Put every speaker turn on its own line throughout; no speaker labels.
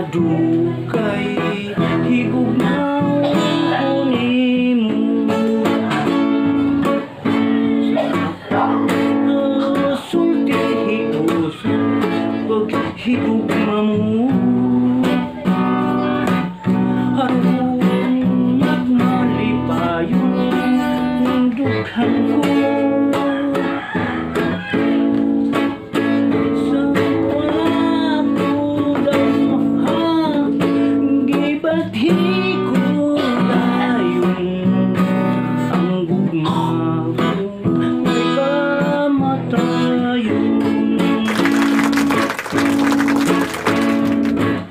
madugay higugmaw nimo sulti higos pag higugma mo aron magmalipayon dughan ko at higulayon ang gugma kong may kamatayon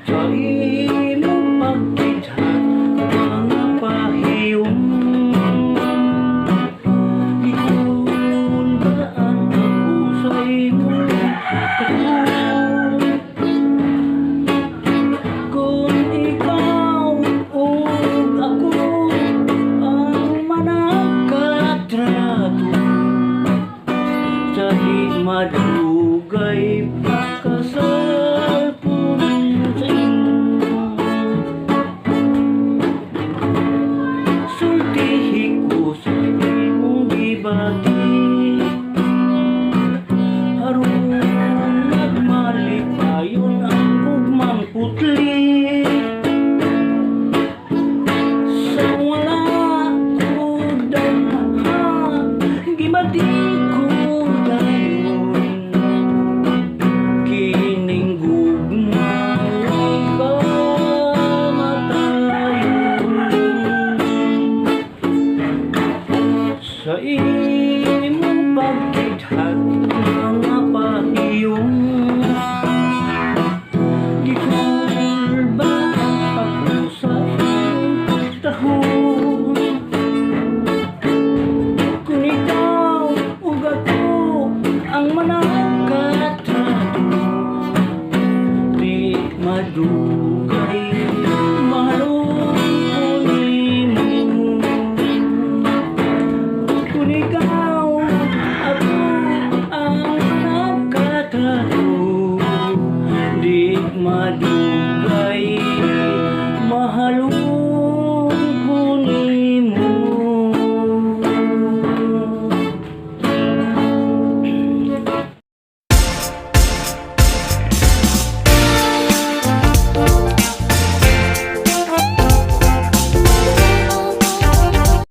sa imong pagkithat mga pahiyong ikundaan ako sa imong madugay pakasal po sa inyo sultihi ko sa imong gibati aron nagmalipayon ang gugmang putli sa wala ko dala gibati ko sa imong pagkithat mga pahiyong gikulba ako sa pagtahong kung ikaw ug ako ang manakatrato di madugay mahalong ikaw